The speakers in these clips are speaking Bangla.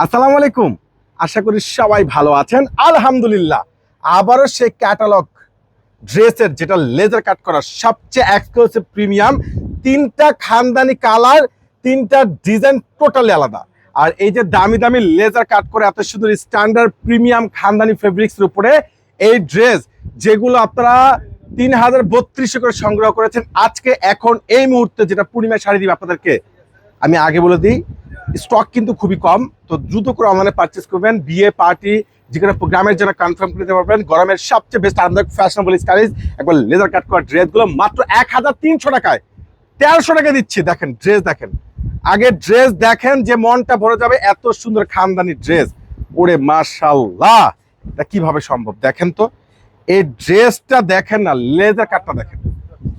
আসসালামু আলাইকুম। আশা করি সবাই ভালো আছেন। আলহামদুলিল্লাহ, আবারও সেই ক্যাটালগ ড্রেসের যেটা লেজার কাট করা সবচেয়ে এক্সক্লুসিভ প্রিমিয়াম, তিনটা খানদানি কালার, তিনটা ডিজাইন টোটালি আলাদা। আর এই যে দামি দামি লেজার কাট করে এত সুন্দর স্ট্যান্ডার্ড প্রিমিয়াম খানদানি ফেব্রিক্সের উপরে এই ড্রেস, যেগুলো আপনারা 3032 করে সংগ্রহ করেছেন, আজকে এখন এই মুহূর্তে যেটা পূর্ণিমা শাড়ি দিবে আপনাদেরকে, আমি আগে বলে দিই স্টক কিন্তু খুবই কম। তো দ্রুত করে অনলাইনে পারচেস করবেন। বিয়ে পার্টি যেখানে প্রোগ্রামের জন্য কনফার্ম করে দিতে পারবেন। গরমের সবচেয়ে বেস্ট আরামদায়ক ফ্যাশনেবল স্টাইলিশ একবার লেজার কাট করা ড্রেসগুলো মাত্র 1300 টাকায়, 1300 টাকায় দিচ্ছি। দেখেন ড্রেস, দেখেন আগে ড্রেস দেখেন, যে মনটা ভরে যাবে। এত সুন্দর খানদানি ড্রেস, ওরে মাশাআল্লাহ, এটা কিভাবে সম্ভব দেখেন তো। এই ড্রেসটা দেখেন না, লেজার কাটটা দেখেন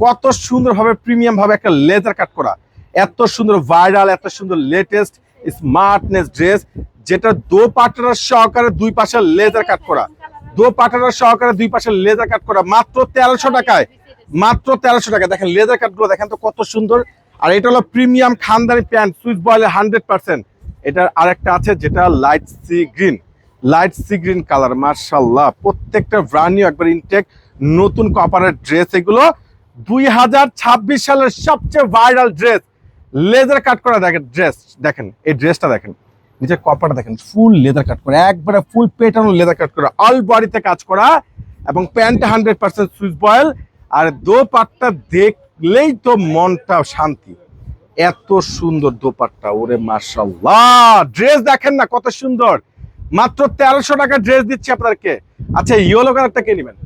কত সুন্দরভাবে প্রিমিয়াম ভাবে একটা লেজার কাট করা, এত সুন্দর ভাইরাল, এত সুন্দর লেটেস্ট স্মার্টনেস ড্রেস, যেটা দোপাট্টার সহকারে দুই পাশে লেজার কাট করা, দোপাট্টার সহকারে দুই পাশে লেজার কাট করা মাত্র 1300 টাকায়, মাত্র 1300 টাকা। দেখেন লেজার কাট গুলো দেখেন তো কত সুন্দর। আর এটা হলো প্রিমিয়াম খানদানি প্যান্ট, সুইচ বয়েলের 100%। এটার আরেকটা আছে যেটা light sea green, light sea green colour, মাশাআল্লাহ প্রত্যেকটা ব্র্যান্ড নিউ একবার ইনটেক নতুন কপারের ড্রেস। এগুলো 2026 সালের সবচেয়ে ভাইরাল ড্রেস, লেজার কাট করা। দেখেন ড্রেস, দেখেন এই ড্রেসটা দেখেন, নিচের কপারটা দেখেন ফুল লেজার কাট করা, একবারে ফুল পেটানো লেজার কাট করা, অল বডিতে কাজ করা, এবং প্যান্টটা 100% সুইচ বয়েল। আর দোপাট্টা দেখলেই তো মনটা শান্তি, এত সুন্দর দোপাট্টা, ওরে মাশাআল্লাহ। ড্রেস দেখেন না কত সুন্দর, মাত্র 1300 টাকা ড্রেস দিচ্ছি আপনাদেরকে। আচ্ছা, ইয়েলো কালারটা কে নেবেন?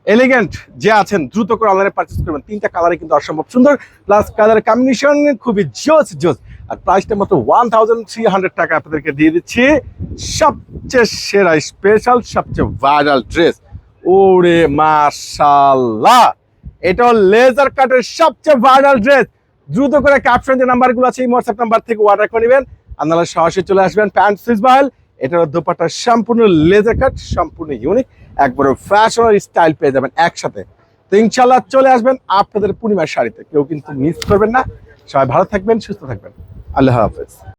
এলিগেন্ট যে আছেন দ্রুত করে অনলাইনে পারচেজ করবেন। তিনটা কালারে কিন্তু অসম্ভব সুন্দর, প্লাস কালার কম্বিনেশন খুবই জোস জোস। আর প্রাইসটা মাত্র 1300 টাকা আপনাদেরকে দিয়ে দিচ্ছি। সবচেয়ে সেরা স্পেশাল, সবচেয়ে ভাইরাল ড্রেস, ওরে মাশাআল্লাহ। এটা লেজার কাটের সবচেয়ে ভাইরাল ড্রেস। দ্রুত করে ক্যাপশন যে নাম্বারগুলো আছে এই হোয়াটসঅ্যাপ নাম্বার থেকে অর্ডার করে নেবেন। আপনারা সরাসরি চলে আসবেন। প্যান্ট সুইচ বয়েল, এটার দোপাট্টা সম্পূর্ণ লেজার কাট, সম্পূর্ণ ইউনিক, একবারে ফ্যাশন আর স্টাইল পেয়ে যাবেন একসাথে। তো ইনশাল্লাহ চলে আসবেন আপনাদের পূর্ণিমার শাড়িতে, কেউ কিন্তু মিস করবেন না। সবাই ভালো থাকবেন, সুস্থ থাকবেন। আল্লাহ হাফেজ।